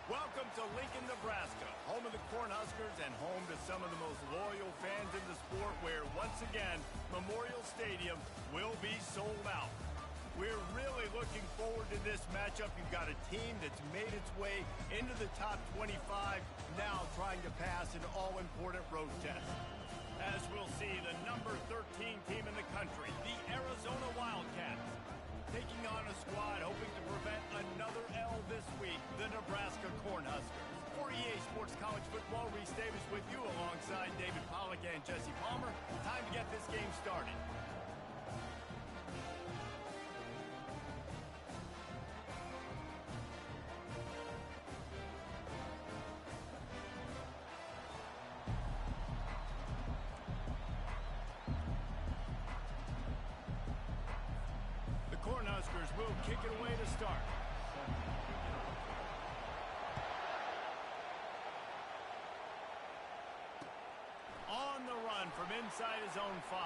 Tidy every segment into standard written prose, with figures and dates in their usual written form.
Welcome to Lincoln, Nebraska, home of the Cornhuskers and home to some of the most loyal fans in the sport where, once again, Memorial Stadium will be sold out. We're really looking forward to this matchup. You've got a team that's made its way into the top 25, now trying to pass an all-important road test. As we'll see, the number 13 team in the country, the Arizona Wildcats, taking on a squad hoping to prevent another L this week, the Nebraska Cornhuskers. For EA Sports College Football, Reese Davis with you alongside David Pollack and Jesse Palmer. Time to get this game started. Cornhuskers will kick it away to start. On the run from inside his own 5.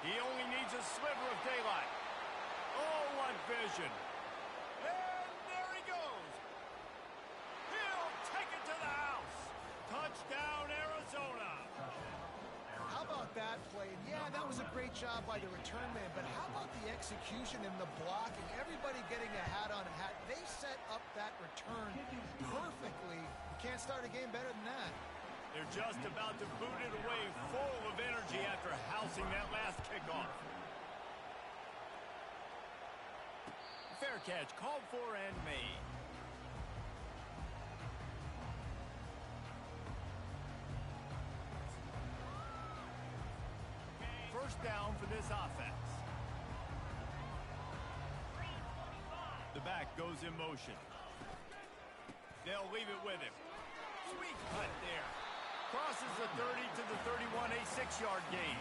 He only needs a sliver of daylight. Oh, what vision. And there he goes. He'll take it to the house. Touchdown, Arizona. How about that play? And yeah, that was a great job by the return man, but how about the execution and the blocking? Everybody getting a hat on a hat. They set up that return perfectly. You can't start a game better than that. They're just about to boot it away full of energy after housing that last kickoff. Fair catch called for and made. First down for this offense. The back goes in motion. They'll leave it with him. Sweet cut there. Crosses the 30 to the 31, a 6-yard gain.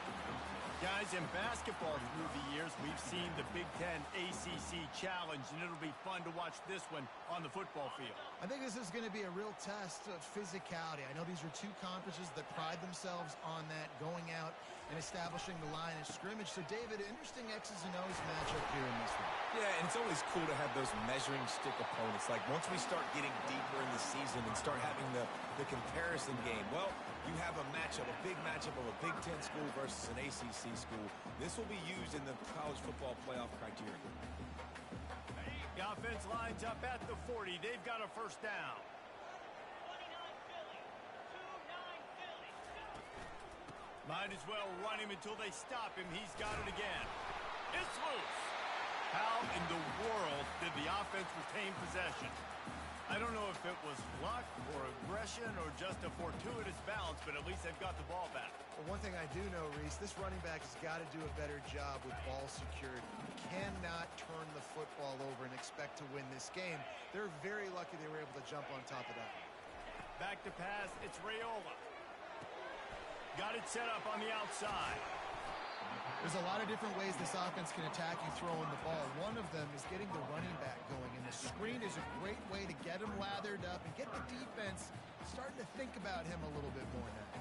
Guys, in basketball through the years, we've seen the Big Ten ACC Challenge, and it'll be fun to watch this one on the football field. I think this is going to be a real test of physicality. I know these are two conferences that pride themselves on that, going out and establishing the line of scrimmage. So, David, interesting X's and O's matchup here in this one. Yeah, and it's always cool to have those measuring stick opponents. Like, once we start getting deeper in the season and start having the comparison game, well, you have a matchup, a big matchup of a Big Ten school versus an ACC school. This will be used in the college football playoff criteria. The offense lines up at the 40. They've got a first down. Might as well run him until they stop him. He's got it again. It's loose. How in the world did the offense retain possession? I don't know if it was luck or aggression or just a fortuitous bounce, but at least they've got the ball back. Well, one thing I do know, Reese, this running back has got to do a better job with ball security. You cannot turn the football over and expect to win this game. They're very lucky they were able to jump on top of that. Back to pass, it's Raiola. Got it set up on the outside. There's a lot of different ways this offense can attack you throwing the ball. One of them is getting the running back going, and the screen is a great way to get him lathered up and get the defense starting to think about him a little bit more now.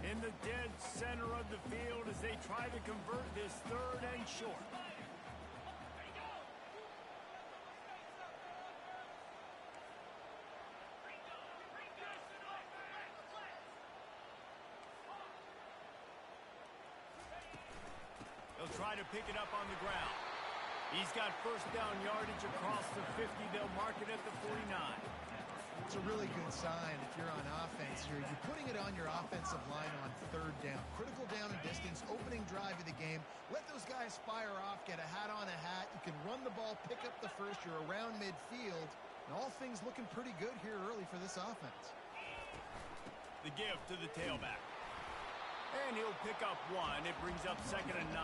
In the dead center of the field as they try to convert this third and short. They'll try to pick it up on the ground. He's got first down yardage across the 50. They'll mark it at the 49. It's a really good sign if you're on offense here. You're putting it on your offensive line on third down. Critical down and distance, opening drive of the game. Let those guys fire off, get a hat on a hat. You can run the ball, pick up the first. You're around midfield. And all things looking pretty good here early for this offense. The give to the tailback. And he'll pick up one. It brings up 2nd and 9.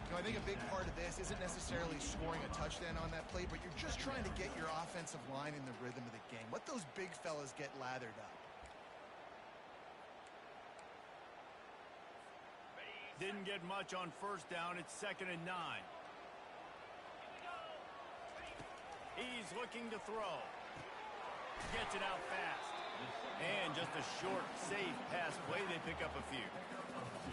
You know, I think a big part of this isn't necessarily scoring a touchdown on that play, but you're just trying to get your offensive line in the rhythm of the game. Let those big fellas get lathered up. Didn't get much on first down. It's 2nd and 9. He's looking to throw. Gets it out fast. And just a short, safe pass play. They pick up a few.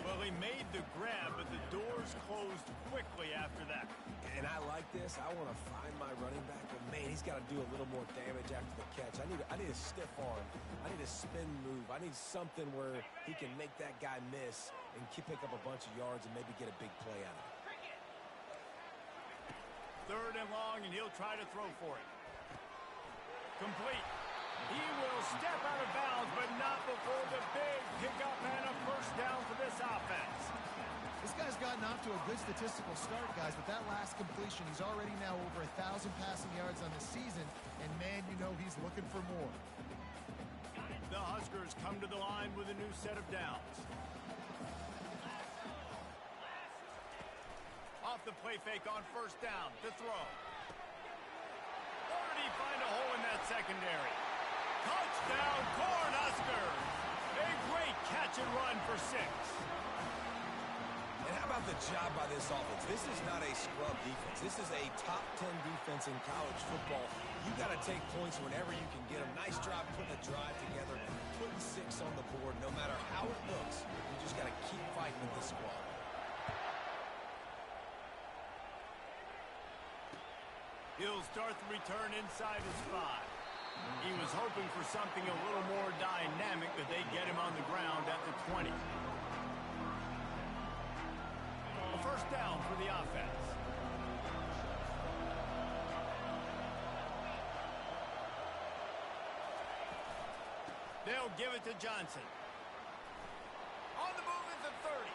Well, he made the grab, but the doors closed quickly after that. And I like this. guess I want to find my running back, but man, he's got to do a little more damage after the catch. I need a stiff arm. I need a spin move. I need something where he can make that guy miss and pick up a bunch of yards and maybe get a big play out of it. 3rd and long, and he'll try to throw for it. Complete. He will step out of bounds, but not before the big pickup and a first down for this offense. This guy's gotten off to a good statistical start, guys, but that last completion, he's already now over 1,000 passing yards on the season, and man, you know he's looking for more. The Huskers come to the line with a new set of downs. Off the play fake on 1st down, to throw. Or did he find a hole in that secondary? Touchdown, Cornhuskers! A great catch and run for 6. And how about the job by this offense? This is not a scrub defense. This is a top 10 defense in college football. You got to take points whenever you can get them. Nice job putting a drive together, putting 6 on the board. No matter how it looks, you just got to keep fighting with this squad. He'll start the return inside his 5. He was hoping for something a little more dynamic, but they get him on the ground at the 20. A first down for the offense. They'll give it to Johnson. On the move at the 30.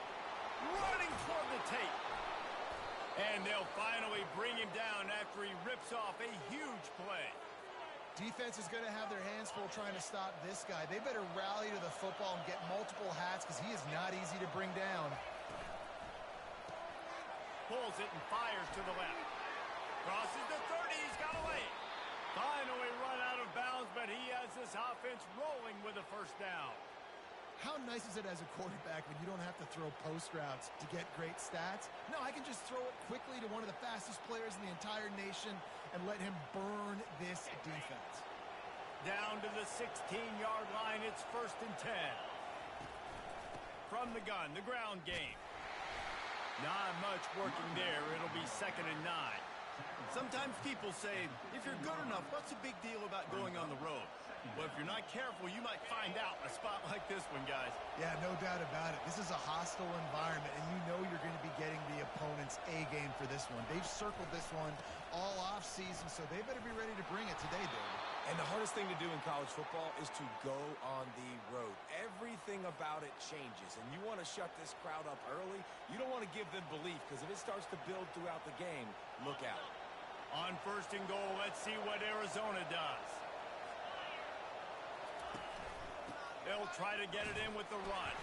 Running toward the tape. And they'll finally bring him down after he rips off a huge play. Defense is going to have their hands full trying to stop this guy. They better rally to the football and get multiple hats because he is not easy to bring down. Pulls it and fires to the left. Crosses the 30. He's got away. Finally run out of bounds, but he has this offense rolling with a first down. How nice is it as a quarterback when you don't have to throw post routes to get great stats? No, I can just throw it quickly to one of the fastest players in the entire nation and let him burn this defense. Down to the 16-yard line, it's 1st and 10. From the gun, the ground game. Not much working there. It'll be 2nd and 9. Sometimes people say, if you're good enough, what's the big deal about going on the road? Well, if you're not careful, you might find out in a spot like this one, guys. Yeah, no doubt about it. This is a hostile environment, and you know you're going to be getting the opponent's A game for this one. They've circled this one all off season, so they better be ready to bring it today, David. And the hardest thing to do in college football is to go on the road. Everything about it changes, and you want to shut this crowd up early. You don't want to give them belief, because if it starts to build throughout the game, look out. On 1st and goal, let's see what Arizona does. They'll try to get it in with the run.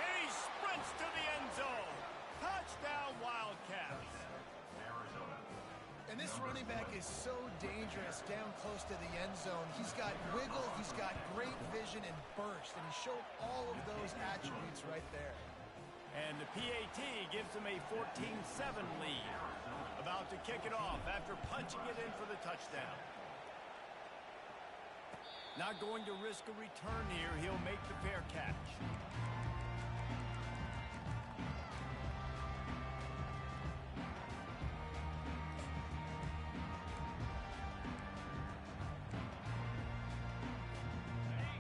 And he sprints to the end zone. Touchdown, Wildcats. And this running back is so dangerous down close to the end zone. He's got wiggle, he's got great vision and burst, and he showed all of those attributes right there. And the PAT gives him a 14-7 lead. About to kick it off after punching it in for the touchdown. Not going to risk a return here. He'll make the fair catch.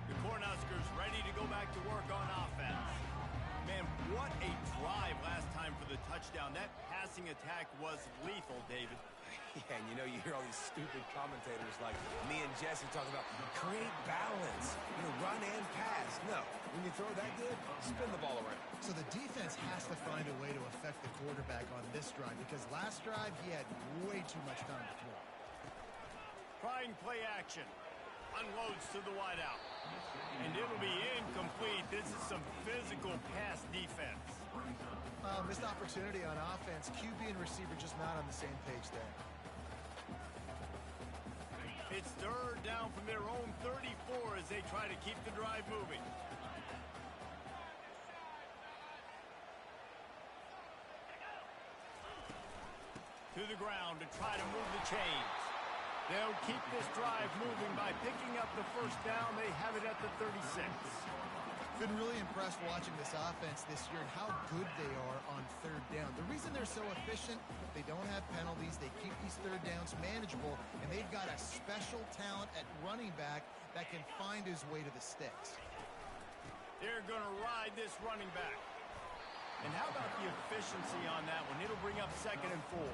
The Cornhuskers ready to go back to work on offense. Man, what a drive last time for the touchdown. That passing attack was lethal, David. Yeah, and you know, you hear all these stupid commentators like me and Jesse talking about create balance, run and pass. No, when you throw that good, spin the ball around. So the defense has to find a way to affect the quarterback on this drive because last drive he had way too much time to throw. Trying play action. Unloads to the wideout. And it'll be incomplete. This is some physical pass defense. Missed opportunity on offense. QB and receiver just not on the same page there. It's 3rd down from their own 34 as they try to keep the drive moving. To the ground to try to move the chains. They'll keep this drive moving by picking up the first down. They have it at the 36. Been really impressed watching this offense this year and how good they are on third down. The reason they're so efficient, they don't have penalties, they keep these third downs manageable, and they've got a special talent at running back that can find his way to the sticks. They're going to ride this running back. And how about the efficiency on that one? It'll bring up 2nd and 4.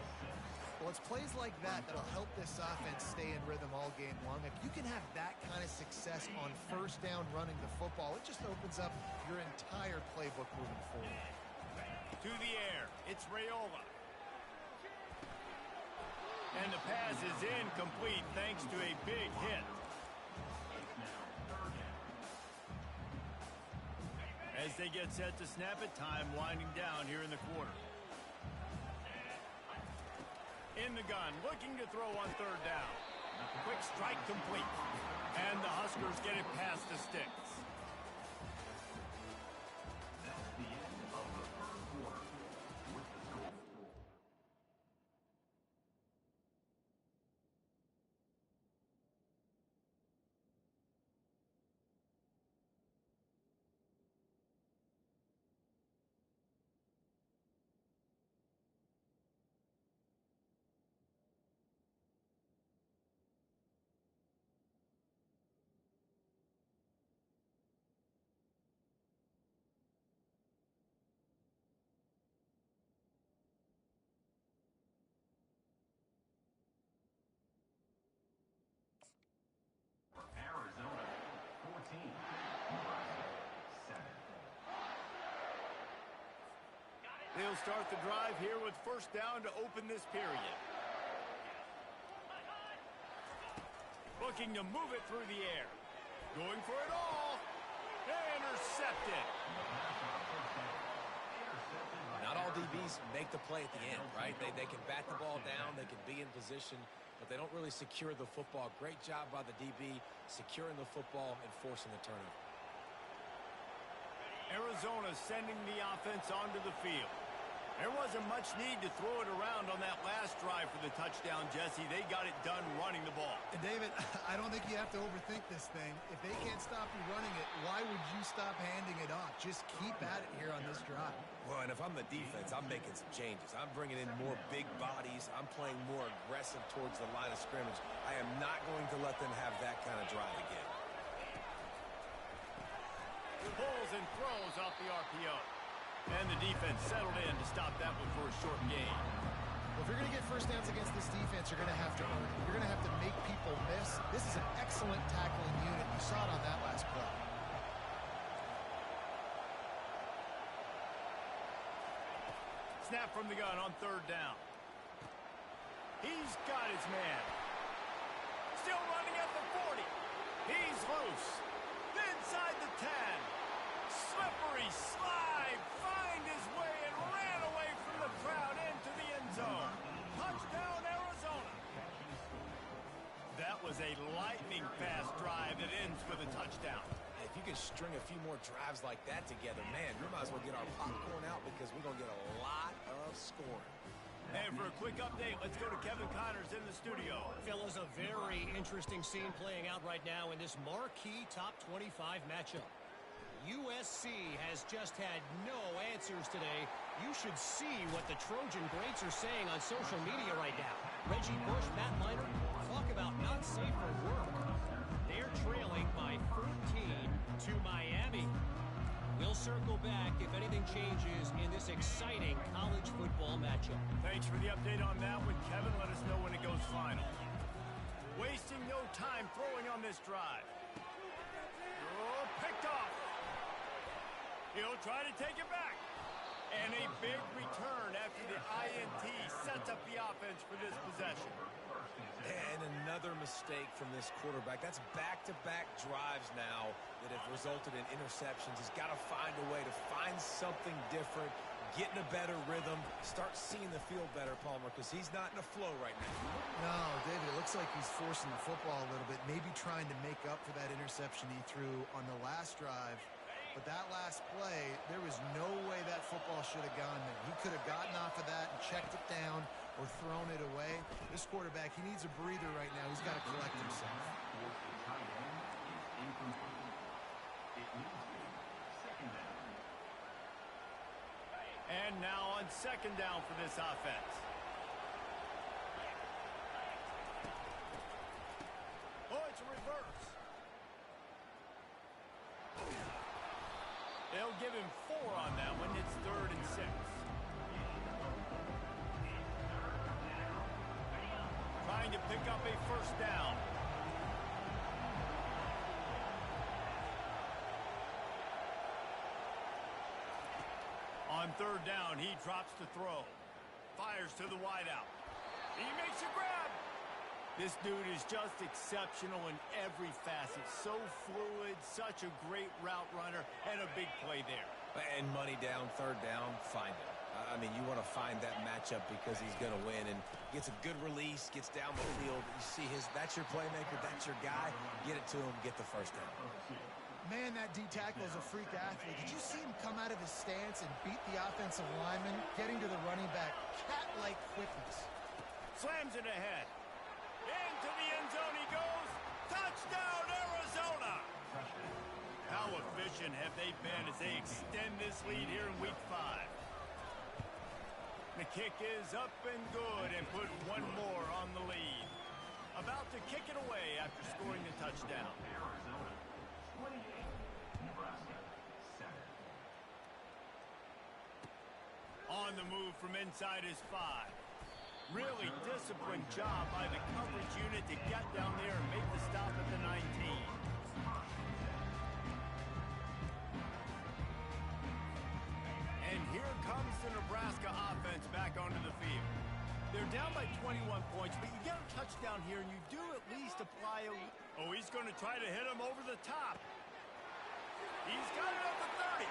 Well, it's plays like that that'll help this offense stay in rhythm all game long. If you can have that kind of success on first down running the football, it just opens up your entire playbook moving forward. To the air, it's Raiola. And the pass is incomplete thanks to a big hit. As they get set to snap it, time winding down here in the quarter. In the gun, looking to throw on third down. Quick strike complete. And the Huskers get it past the sticks. That's the end of the third quarter with the score. Arizona 14, Nebraska 7. They'll start the drive here with first down to open this period. Looking to move it through the air. Going for it all. Intercepted. Not all DBs make the play at the end, right? They can bat the ball down, they can be in position, but they don't really secure the football. Great job by the DB securing the football and forcing the turnover. Arizona sending the offense onto the field. There wasn't much need to throw it around on that last drive for the touchdown, Jesse. They got it done running the ball. And David, I don't think you have to overthink this thing. If they can't stop you running it, why would you stop handing it off? Just keep at it here on this drive. Well, and if I'm the defense, I'm making some changes. I'm bringing in more big bodies. I'm playing more aggressive towards the line of scrimmage. I am not going to let them have that kind of drive again. Pulls and throws off the RPO. And the defense settled in to stop that one for a short gain. Well, if you're going to get first downs against this defense, you're going to have to earn it. You're going to have to make people miss. This is an excellent tackling unit. You saw it on that last play. Snap from the gun on third down. He's got his man. Still running at the 40. He's loose. Inside the 10. Slippery slide. Find his way and ran away from the crowd into the end zone. Touchdown, Arizona. That was a lightning-fast drive that ends with a touchdown. If you can string a few more drives like that together, man, we might as well get our popcorn out because we're going to get a lot of scoring. And for a quick update, let's go to Kevin Connors in the studio. Fellas, a very interesting scene playing out right now in this marquee top 25 matchup. USC has just had no answers today. You should see what the Trojan greats are saying on social media right now. Reggie Bush, Matt Leinart, talk about not safe for work. They're trailing by 14 to Miami. We'll circle back if anything changes in this exciting college football matchup. Thanks for the update on that one, Kevin. Let us know when it goes final. Wasting no time throwing on this drive. Oh, picked off. He'll try to take it back. And a big return after the INT sets up the offense for this possession. And another mistake from this quarterback. That's back-to-back drives now that have resulted in interceptions. He's got to find a way to find something different, get in a better rhythm, start seeing the field better, Palmer, because he's not in a flow right now. No, David, it looks like he's forcing the football a little bit, maybe trying to make up for that interception he threw on the last drive. But that last play, there was no way that football should have gone there. He could have gotten off of that and checked it down or thrown it away. This quarterback, he needs a breather right now. He's got to collect himself. And now on second down for this offense. Oh, it's a reverse. They'll give him 4 on that one. It's 3rd and 6. Trying to pick up a first down. On 3rd down, he drops to throw. Fires to the wideout. He makes a grab. This dude is just exceptional in every facet. So fluid, such a great route runner, and a big play there. And money down, 3rd down, find him. I mean, you want to find that matchup because he's going to win, and gets a good release, gets down the field. You see that's your playmaker, that's your guy. Get it to him, get the first down. Man, that D-tackle is a freak athlete. Did you see him come out of his stance and beat the offensive lineman, getting to the running back? Cat-like quickness. Slams it ahead. Into the end zone he goes. Touchdown, Arizona! How efficient have they been as they extend this lead here in Week 5? The kick is up and good and put one more on the lead. About to kick it away after scoring the touchdown. Arizona 28, Nebraska 7. On the move from inside his 5. Really disciplined job by the coverage unit to get down there and make the stop at the 19. And here comes the Nebraska offense back onto the field. They're down by 21 points, but you get a touchdown here, and you do at least apply a... Oh, he's going to try to hit him over the top. He's got it at the 30.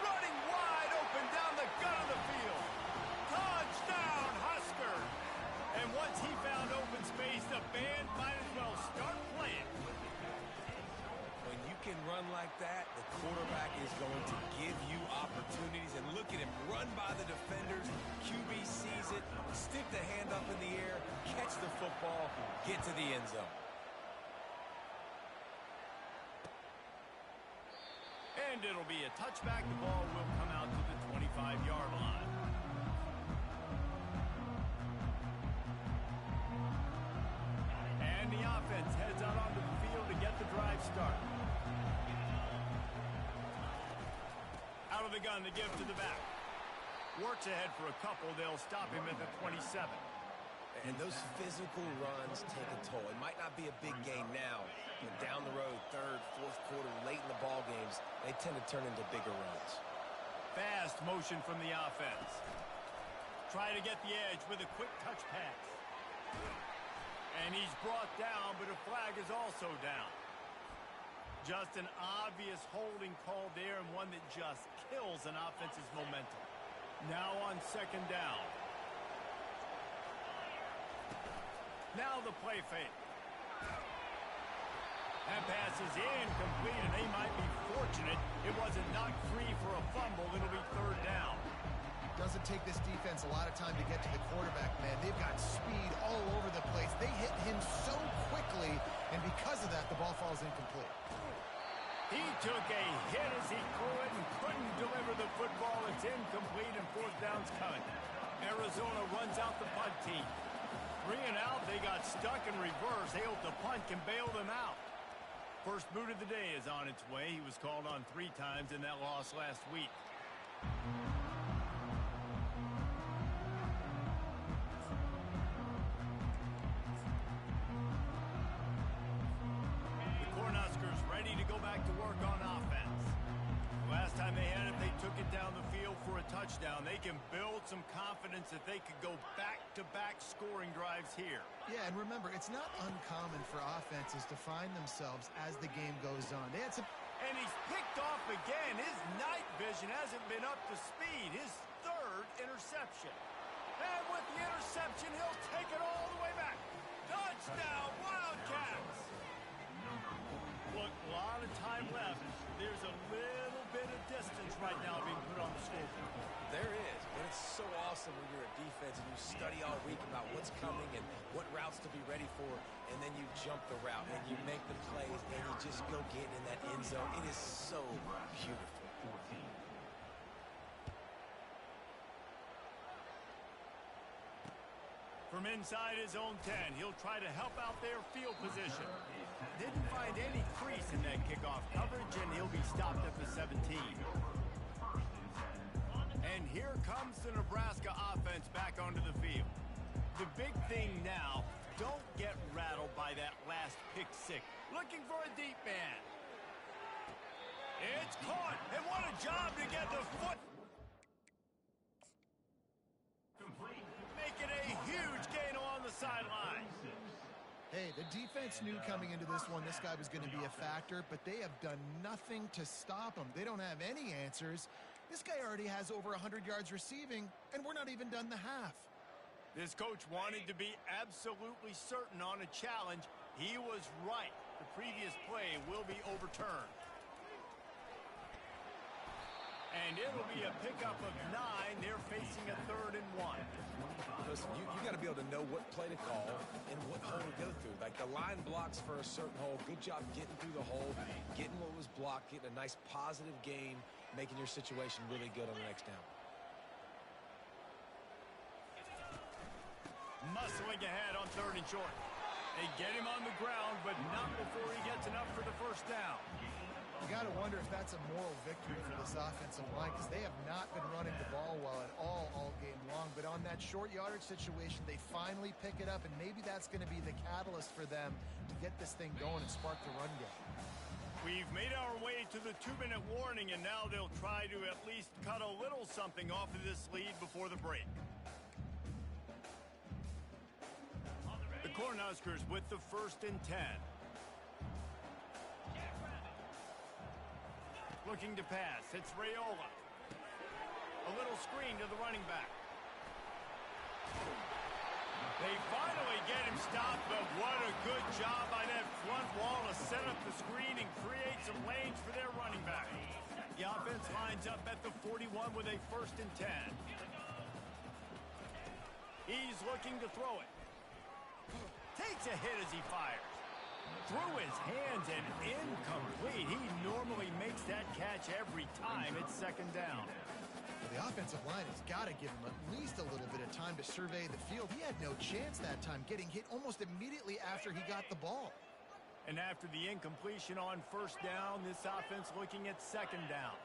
Running wide open down the gut of the field. Touchdown, Husker! And once he found open space, the band might as well start playing. When you can run like that, the quarterback is going to give you opportunities. And look at him run by the defenders. QB sees it, stick the hand up in the air, catch the football, get to the end zone. And it'll be a touchback. The ball will come out to the 25-yard line. And the offense heads out onto the field to get the drive started. Out of the gun, the give to the back. Works ahead for a couple. They'll stop him at the 27. And those physical runs take a toll. It might not be a big gain now, but down the road, 3rd, 4th quarter, late in the ball games, they tend to turn into bigger runs. Fast motion from the offense. Try to get the edge with a quick touch pass. And he's brought down, but a flag is also down. Just an obvious holding call there, and one that just kills an offense's momentum. Now on second down. Now the play fake. That pass is incomplete, and they might be fortunate it wasn't knocked free for a fumble. It'll be 3rd down. Doesn't take this defense a lot of time to get to the quarterback, man. They've got speed all over the place. They hit him so quickly, and because of that, the ball falls incomplete. He took a hit as he threw it and couldn't deliver the football. It's incomplete, and 4th down's coming. Arizona runs out the punt team. 3 and out, they got stuck in reverse. They hope the punt can bail them out. First boot of the day is on its way. He was called on 3 times in that loss last week. The Cornhuskers ready to go back to work on offense. Last time they had it, they took it down the field for a touchdown. They can build some confidence that they could go back-to-back scoring drives here. Yeah, and remember, it's not uncommon for offenses to find themselves as the game goes on. They had some... And he's picked off again. His night vision hasn't been up to speed. His 3rd interception. And with the interception, he'll take it all the way back. Touchdown, Wildcats! Look, a lot of time left. There's a little bit of distance right now being put on the scoreboard. There is, but it's so awesome when you're a defense and you study all week about what's coming and what routes to be ready for, and then you jump the route and you make the plays and you just go get in that end zone. It is so beautiful. From inside his own 10, he'll try to help out their field position. Didn't find any crease in that kickoff coverage, and he'll be stopped at the 17. And here comes the Nebraska offense back onto the field. The big thing now, don't get rattled by that last pick six. Looking for a deep man. It's caught, and what a job to get the foot. Making a huge gain along the sideline. Hey, the defense knew coming into this one this guy was going to be a factor, but they have done nothing to stop him. They don't have any answers. This guy already has over 100 yards receiving, and we're not even done the half. This coach wanted to be absolutely certain on a challenge. He was right. The previous play will be overturned. And it'll be a pickup of 9. They're facing a 3rd and 1. Listen, you got to be able to know what play to call and what hole to go through. Like the line blocks for a certain hole. Good job getting through the hole, getting what was blocked, getting a nice positive gain, making your situation really good on the next down. Muscling ahead on 3rd and short. They get him on the ground, but not before he gets enough for the first down. You got to wonder if that's a moral victory for this offensive line, because they have not been running the ball well at all game long. But on that short yardage situation, they finally pick it up, and maybe that's going to be the catalyst for them to get this thing going and spark the run game. We've made our way to the 2-minute warning, and now they'll try to at least cut a little something off of this lead before the break. The Cornhuskers with the 1st and 10. Looking to pass. It's Raiola. A little screen to the running back. They finally get him stopped, but what a good job by that front wall to set up the screen and create some lanes for their running back. The offense lines up at the 41 with a 1st and 10. He's looking to throw it. Takes a hit as he fires. Through his hands and incomplete. He normally makes that catch every time. It's 2nd down. Well, the offensive line has got to give him at least a little bit of time to survey the field. He had no chance that time, getting hit almost immediately after he got the ball. And after the incompletion on 1st down, this offense looking at 2nd down.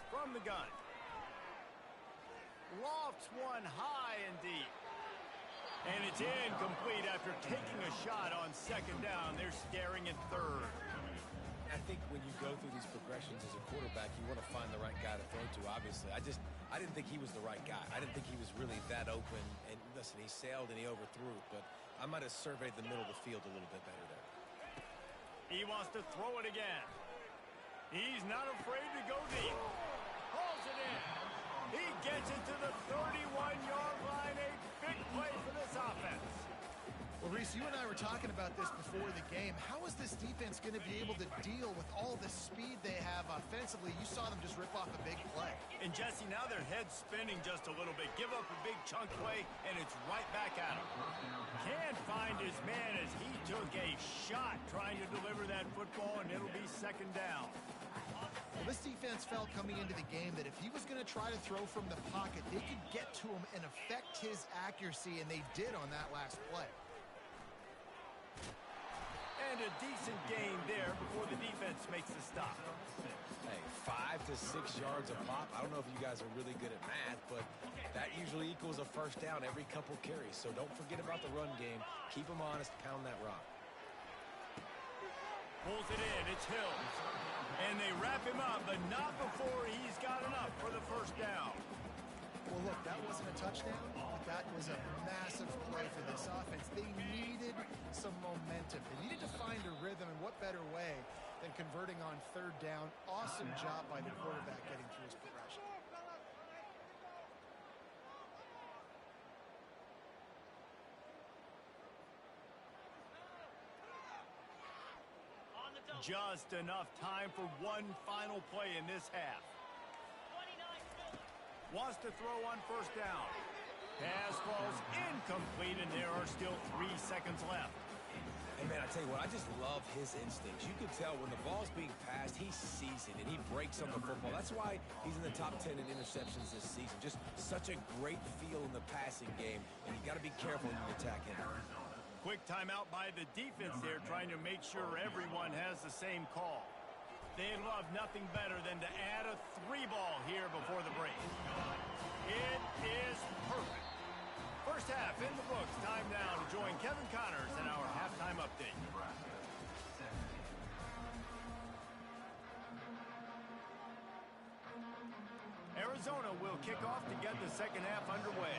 From the gun. Lofts one high and deep. And it's incomplete after taking a shot on 2nd down. They're staring at 3rd. I think when you go through these progressions as a quarterback, you want to find the right guy to throw to, obviously. I didn't think he was the right guy. I didn't think he was really that open. And listen, he sailed and he overthrew it, but I might have surveyed the middle of the field a little bit better there. He wants to throw it again. He's not afraid to go deep. Pulls it in. He gets it to the 31-yard line. A big play for this offense. Well, Reese, you and I were talking about this before the game. How is this defense going to be able to deal with all the speed they have offensively? You saw them just rip off a big play. And, Jesse, now their head's spinning just a little bit. Give up a big chunk play, and it's right back at him. Can't find his man as he took a shot trying to deliver that football, and it'll be 2nd down. Well, this defense felt coming into the game that if he was going to try to throw from the pocket, they could get to him and affect his accuracy, and they did on that last play. And a decent gain there before the defense makes the stop. Hey, 5 to 6 yards a pop. I don't know if you guys are really good at math, but that usually equals a 1st down every couple carries. So don't forget about the run game. Keep them honest. Pound that rock. Pulls it in. It's Hill. And they wrap him up, but not before he's got enough for the 1st down. Well, look, that wasn't a touchdown, but that was a massive play for this offense. They needed some momentum. They needed to find a rhythm, and what better way than converting on 3rd down. Awesome job by the quarterback getting through his progression. Just enough time for one final play in this half. Wants to throw on 1st down. Pass falls incomplete, and there are still 3 seconds left. Hey, man, I tell you what, I just love his instincts. You can tell when the ball's being passed, he sees it, and he breaks on the football. That's why he's in the top 10 in interceptions this season. Just such a great feel in the passing game, and you got to be careful when you attack him. Quick timeout by the defense there, trying to make sure everyone has the same call. They'd love nothing better than to add a 3-ball here before the break. It is perfect. First half in the books. Time now to join Kevin Connors in our halftime update. Arizona will kick off to get the second half underway.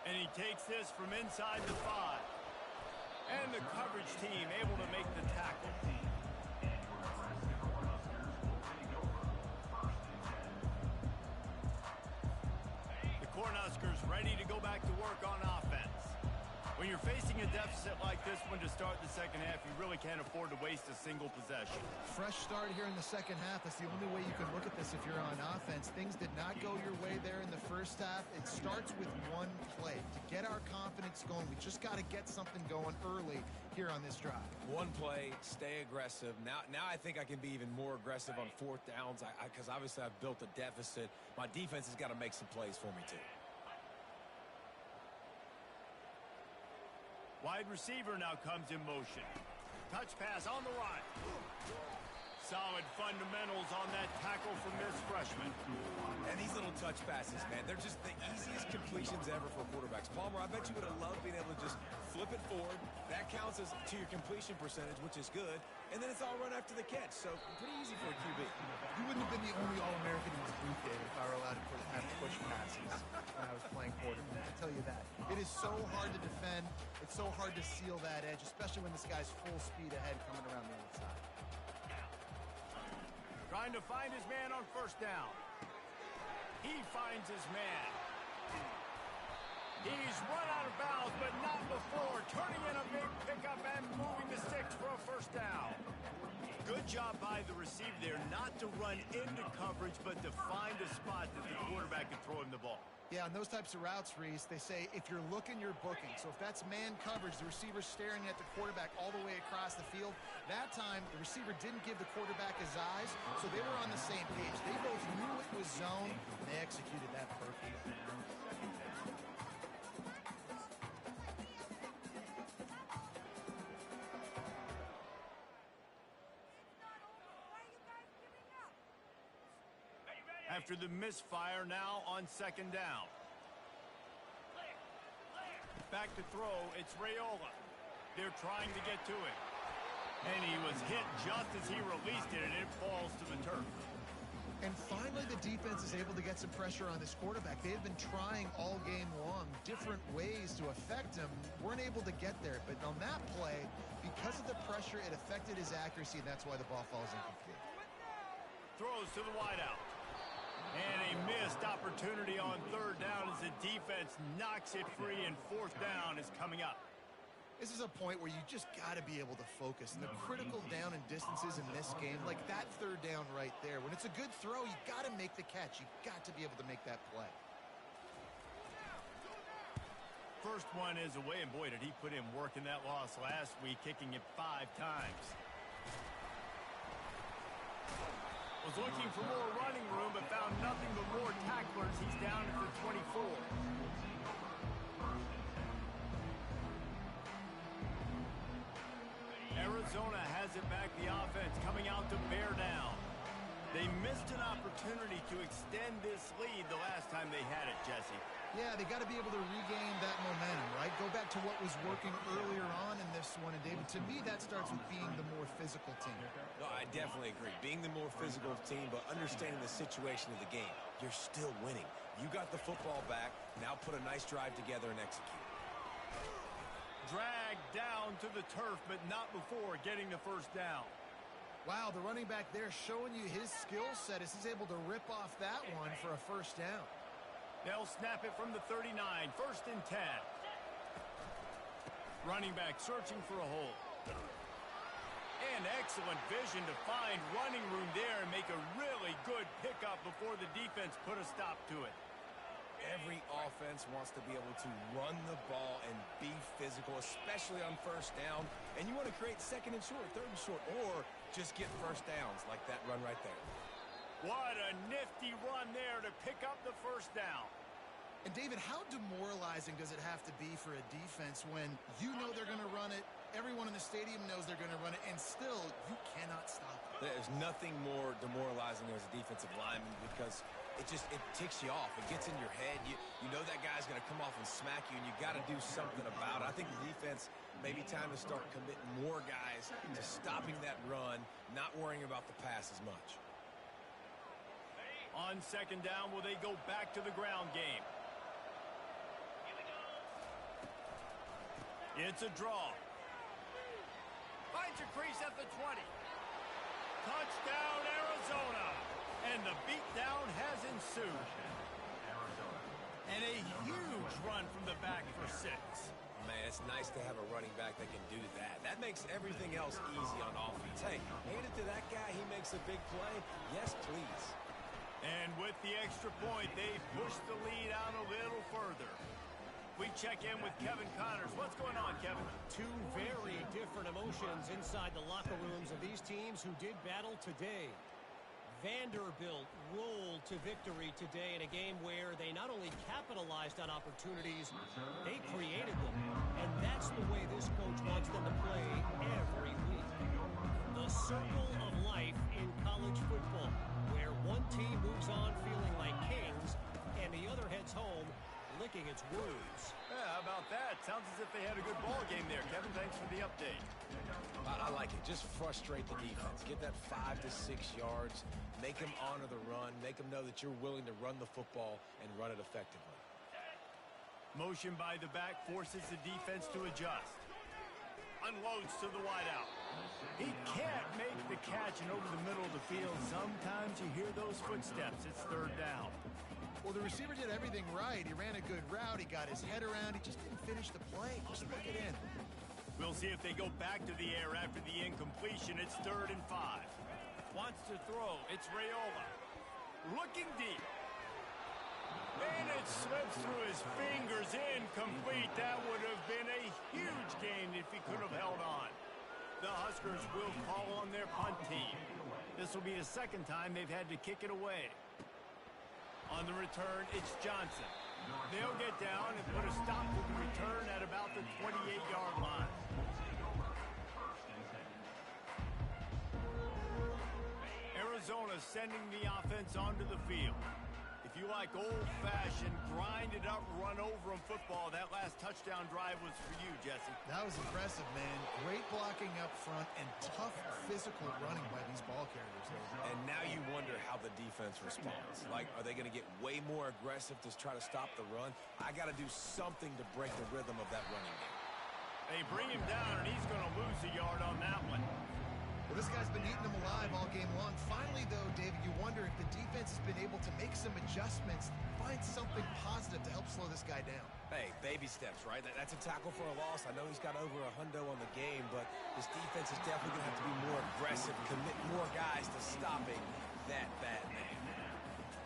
And he takes this from inside the 5. And the coverage team able to make the tackle. Cornhuskers ready to go back to work on offense. When you're facing a deficit like this one to start the second half, you really can't afford to waste a single possession. Fresh start here in the second half. That's the only way you can look at this if you're on offense. Things did not go your way there in the first half. It starts with one play. To get our confidence going, we just got to get something going early here on this drive. One play, stay aggressive. Now I think I can be even more aggressive on fourth downs because obviously I've built a deficit. My defense has got to make some plays for me too. Wide receiver now comes in motion. Touch pass on the right. Solid fundamentals on that tackle from this freshman. And these little touch passes, man, they're just the easiest completions ever for quarterbacks. Palmer, I bet you would have loved being able to just flip it forward. That counts as to your completion percentage, which is good. And then it's all run after the catch, so pretty easy for a QB. You wouldn't have been the only All-American in his booth, Dave, if I were allowed to have push passes when I was playing quarterback. I tell you that. It is so hard to defend. It's so hard to seal that edge, especially when this guy's full speed ahead coming around the outside. Trying to find his man on first down. He finds his man. He's run out of bounds, but not before. Turning in a big pickup and moving the sticks for a first down. Good job by the receiver there not to run into coverage, but to find a spot that the quarterback can throw him the ball. Yeah, on those types of routes, Reese, they say if you're looking, you're booking. So if that's man coverage, the receiver's staring at the quarterback all the way across the field. That time, the receiver didn't give the quarterback his eyes, so they were on the same page. They both knew it was zone, and they executed that perfectly. After the misfire, now on second down. Back to throw, it's Raiola. They're trying to get to it. And he was hit just as he released it, and it falls to the turf. And finally, the defense is able to get some pressure on this quarterback. They have been trying all game long different ways to affect him. Weren't able to get there. But on that play, because of the pressure, it affected his accuracy, and that's why the ball falls incomplete. Throws to the wideout. And a missed opportunity on third down as the defense knocks it free, and fourth down is coming up. This is a point where you just got to be able to focus. And the critical down and distances in this game, like that third down right there, when it's a good throw, you got to make the catch. You got to be able to make that play. First one is away, and boy, did he put in work in that loss last week, kicking it 5 times. Was looking for more running room, but found nothing but more tacklers. He's down at the 24. Arizona has it back, the offense coming out to bear down. They missed an opportunity to extend this lead the last time they had it, Jesse. Yeah, they got to be able to regain that momentum, right? Go back to what was working earlier on in this one. And, David, to me, that starts with being the more physical team. No, I definitely agree. Being the more physical team, but understanding the situation of the game. You're still winning. You got the football back. Now put a nice drive together and execute. Dragged down to the turf, but not before getting the first down. Wow, the running back there showing you his skill set as he's able to rip off that one for a first down. They'll snap it from the 39, first and 10. Running back searching for a hole. Man, excellent vision to find running room there and make a really good pickup before the defense put a stop to it. Every offense wants to be able to run the ball and be physical, especially on first down. And you want to create second and short, third and short, or just get first downs like that run right there. What a nifty run there to pick up the first down. And, David, how demoralizing does it have to be for a defense when you know they're going to run it, everyone in the stadium knows they're going to run it, and still you cannot stop it? There's nothing more demoralizing as a defensive lineman because it ticks you off. It gets in your head. You know that guy's going to come off and smack you, and you got to do something about it. I think the defense, maybe time to start committing more guys to stopping that run, not worrying about the pass as much. On second down, will they go back to the ground game? It's a draw. Finds a crease at the 20. Touchdown, Arizona. And the beatdown has ensued. And a huge run from the back for 6. Man, it's nice to have a running back that can do that. That makes everything else easy on offense. Hey, hand it to that guy. He makes a big play. Yes, please. And with the extra point, they push the lead out a little further. We check in with Kevin Connors. What's going on, Kevin? Two very different emotions inside the locker rooms of these teams who did battle today. Vanderbilt rolled to victory today in a game where they not only capitalized on opportunities, they created them. And that's the way this coach wants them to play every week. The circle of life in college football, where one team moves on feeling like kings and the other heads home licking its wounds. Yeah, how about that? Sounds as if they had a good ball game there, Kevin. Thanks for the update. I like it. Just frustrate the defense. Get that 5 to 6 yards. Make them honor the run. Make them know that you're willing to run the football and run it effectively. Motion by the back forces the defense to adjust. Unloads to the wideout. He can't make the catch and over the middle of the field. Sometimes you hear those footsteps. It's third down. Well, the receiver did everything right. He ran a good route. He got his head around. He just didn't finish the play. Just look it in. We'll see if they go back to the air after the incompletion. It's 3rd and 5. Wants to throw. It's Raiola. Looking deep. And it slips through his fingers. Incomplete. That would have been a huge gain if he could have held on. The Huskers will call on their punt team. This will be the second time they've had to kick it away. On the return, it's Johnson. They'll get down and put a stop to the return at about the 28-yard line. Arizona sending the offense onto the field. If you like old-fashioned, grind-it-up, run-over-'em football, that last touchdown drive was for you, Jesse. That was impressive, man. Great blocking up front and tough physical running by these ball carriers. And now you wonder how the defense responds. Like, are they going to get way more aggressive to try to stop the run? I got to do something to break the rhythm of that running game. They bring him down, and he's going to lose a yard on that one. Well, this guy's been eating them alive all game long. Finally, though, David, you wonder if the defense has been able to make some adjustments, find something positive to help slow this guy down. Hey, baby steps, right? That's a tackle for a loss. I know he's got over $100 on the game, but this defense is definitely going to have to be more aggressive, commit more guys to stopping that bad man.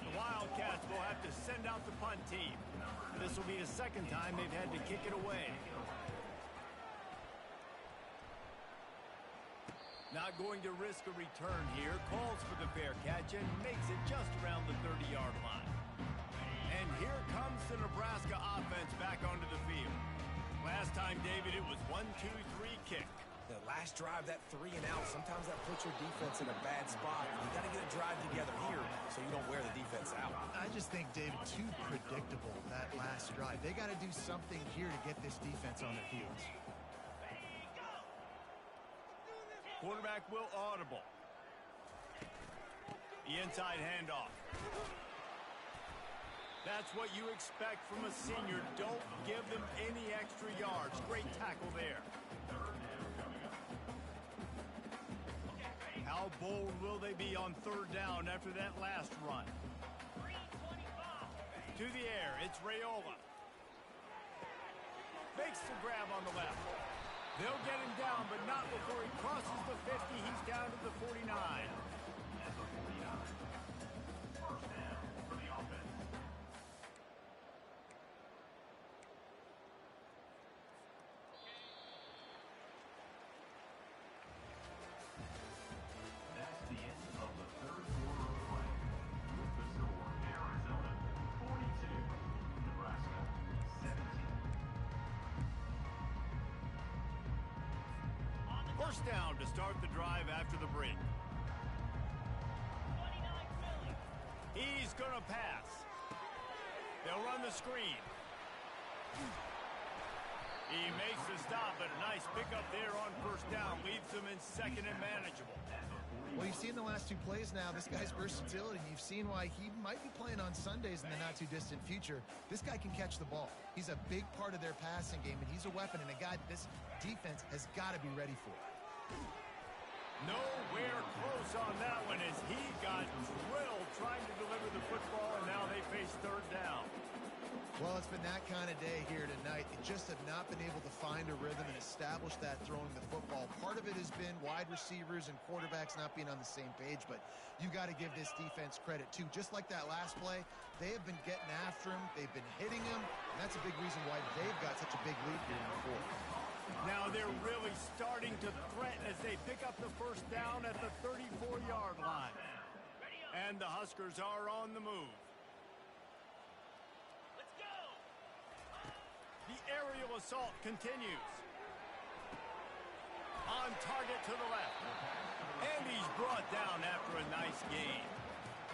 The Wildcats will have to send out the punt team. This will be the second time they've had to kick it away. Not going to risk a return here. Calls for the fair catch and makes it just around the 30-yard line. And here comes the Nebraska offense back onto the field. Last time, David, it was 1-2-3 kick. The last drive, that 3 and out, sometimes that puts your defense in a bad spot. You got to get a drive together here so you don't wear the defense out. I just think, David, too predictable, that last drive. They got to do something here to get this defense on their heels. Quarterback will audible. The inside handoff. That's what you expect from a senior. Don't give them any extra yards. Great tackle there. How bold will they be on 3rd down after that last run? To the air, it's Raiola. Makes the grab on the left. They'll get him down, but not before he crosses the 50. He's down to the 49. At the 49. First down for the offense. That's the end of the third quarter of play. With the score, Arizona 42, Nebraska 17. First down to start the drive after the break. He's going to pass. They'll run the screen. He makes the stop, but a nice pickup there on first down. Leaves them in second and manageable. Well, you've seen the last 2 plays now. This guy's versatility. You've seen why he might be playing on Sundays in the not-too-distant future. This guy can catch the ball. He's a big part of their passing game, and he's a weapon and a guy that this defense has got to be ready for. Nowhere close on that one as he got drilled trying to deliver the football, and now they face third down. Well, it's been that kind of day here tonight. They just have not been able to find a rhythm and establish that throwing the football. Part of it has been wide receivers and quarterbacks not being on the same page, but you got to give this defense credit, too. Just like that last play, they have been getting after him. They've been hitting him, and that's a big reason why they've got such a big lead here in the fourth. Now they're really starting to threaten as they pick up the first down at the 34-yard line. And the Huskers are on the move. Let's go! The aerial assault continues. On target to the left. And he's brought down after a nice gain.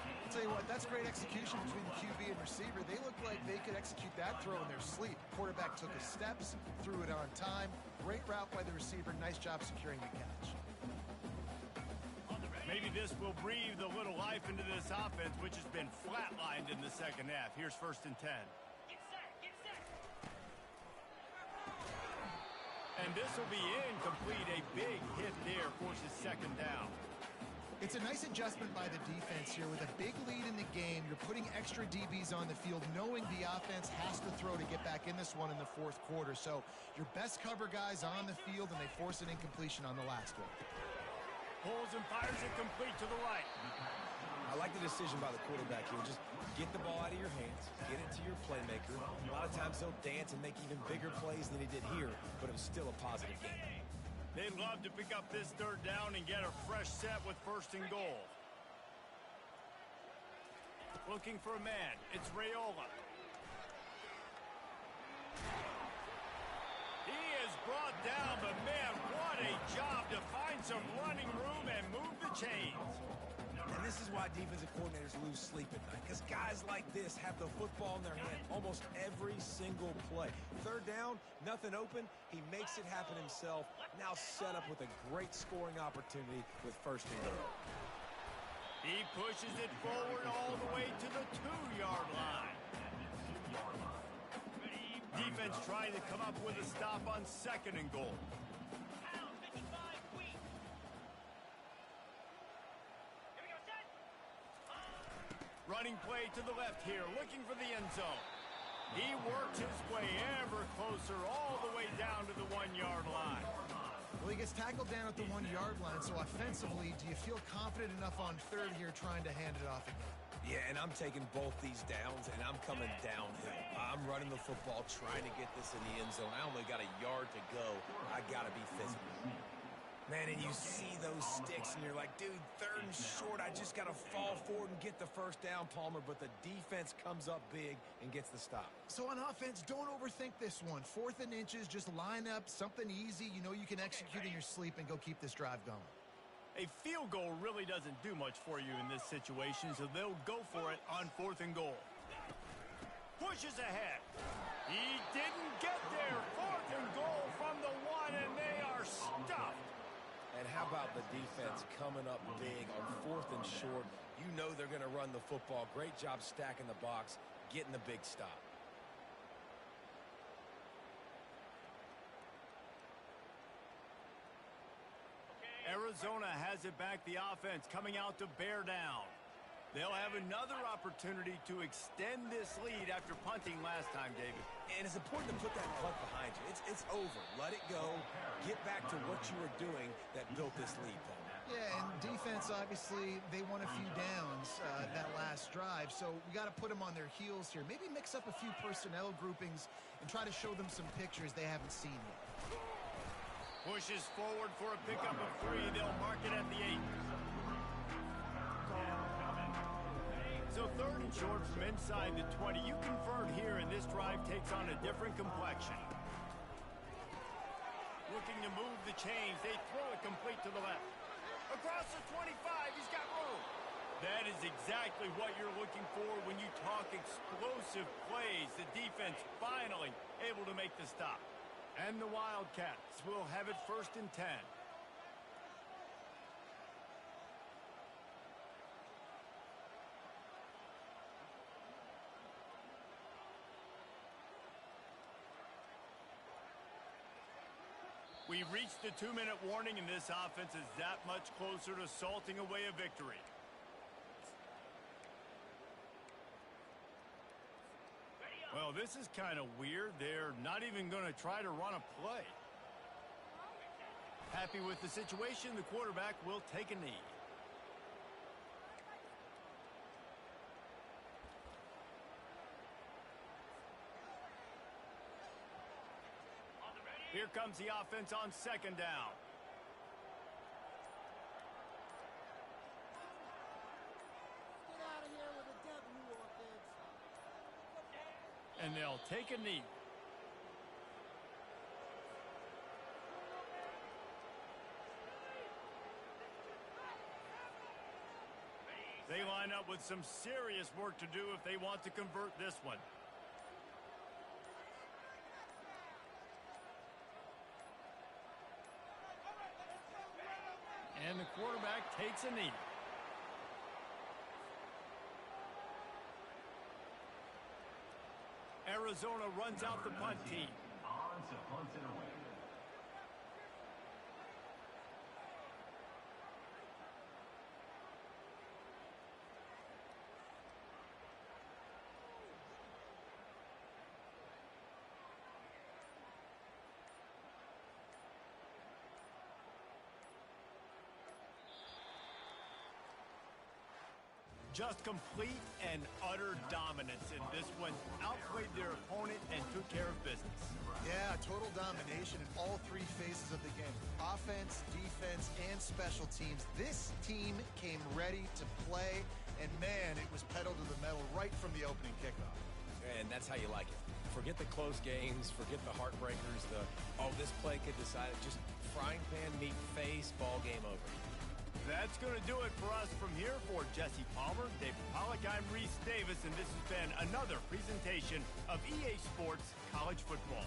I'll tell you what, that's great execution between the QB and receiver. They look like they could execute that throw in their sleep. Quarterback took his steps, threw it on time. Great route by the receiver. Nice job securing the catch. Maybe this will breathe a little life into this offense, which has been flatlined in the second half. Here's 1st and 10. Get set, get set. And this will be incomplete. A big hit there forces second down. It's a nice adjustment by the defense here. With a big lead in the game, you're putting extra DBs on the field, knowing the offense has to throw to get back in this one in the fourth quarter. So your best cover guys on the field, and they force an incompletion on the last one. Pulls and fires it complete to the right. I like the decision by the quarterback here. Just get the ball out of your hands, get it to your playmaker. A lot of times he'll dance and make even bigger plays than he did here, but it was still a positive game. They'd love to pick up this third down and get a fresh set with 1st and goal. Looking for a man. It's Raiola. He is brought down, but man, what a job to find some running room and move the chains. And this is why defensive coordinators lose sleep at night, because guys like this have the football in their hand almost every single play. Third down, nothing open. He makes it happen himself. Now set up with a great scoring opportunity with 1st and goal. He pushes it forward all the way to the 2-yard line. Defense trying to come up with a stop on 2nd and goal. Running play to the left here, looking for the end zone. He works his way ever closer all the way down to the 1-yard line. Well, he gets tackled down at the 1-yard line, so offensively, do you feel confident enough on third here trying to hand it off again? Yeah, and I'm taking both these downs, and I'm coming downhill. I'm running the football, trying to get this in the end zone. I only got a yard to go. I got to be physical. Man, and you see those sticks, and you're like, dude, 3rd and short. I just got to fall forward and get the first down, Palmer. But the defense comes up big and gets the stop. So on offense, don't overthink this one. 4th and inches, just line up something easy. You know you can execute in your sleep and go keep this drive going. A field goal really doesn't do much for you in this situation, so they'll go for it on 4th and goal. Pushes ahead. He didn't get there. 4th and goal from the 1, and they are stuffed. And how about the defense coming up big on 4th and short? You know they're going to run the football. Great job stacking the box, getting the big stop. Arizona has it back, the offense coming out to bear down. They'll have another opportunity to extend this lead after punting last time, David. And it's important to put that punt behind you. It's over. Let it go. Get back to what you were doing that built this lead, Paul. Yeah, and defense, obviously, they won a few downs that last drive, so we got to put them on their heels here. Maybe mix up a few personnel groupings and try to show them some pictures they haven't seen yet. Pushes forward for a pickup of 3. They'll mark it at the 8. So 3rd and short from inside the 20. You convert here, and this drive takes on a different complexion. Looking to move the chains. They throw it complete to the left. Across the 25, he's got room. That is exactly what you're looking for when you talk explosive plays. The defense finally able to make the stop. And the Wildcats will have it 1st and 10. We reached the 2-minute warning, and this offense is that much closer to salting away a victory. Well, this is kind of weird. They're not even going to try to run a play. Happy with the situation, the quarterback will take a knee. Here comes the offense on 2nd down. Get out of here with a W offense. And they'll take a knee. They line up with some serious work to do if they want to convert this one. And the quarterback takes a knee. Arizona runs out the punt team. On to punt it away. Just complete and utter dominance in this one. Outplayed their opponent and took care of business. Yeah, total domination in all 3 phases of the game. Offense, defense, and special teams. This team came ready to play, and man, it was pedal to the metal right from the opening kickoff. And that's how you like it. Forget the close games, forget the heartbreakers, this play could decide it. Just frying pan meet face, ball game over. That's going to do it for us from here. For Jesse Palmer, David Pollack, I'm Reese Davis, and this has been another presentation of EA Sports College Football.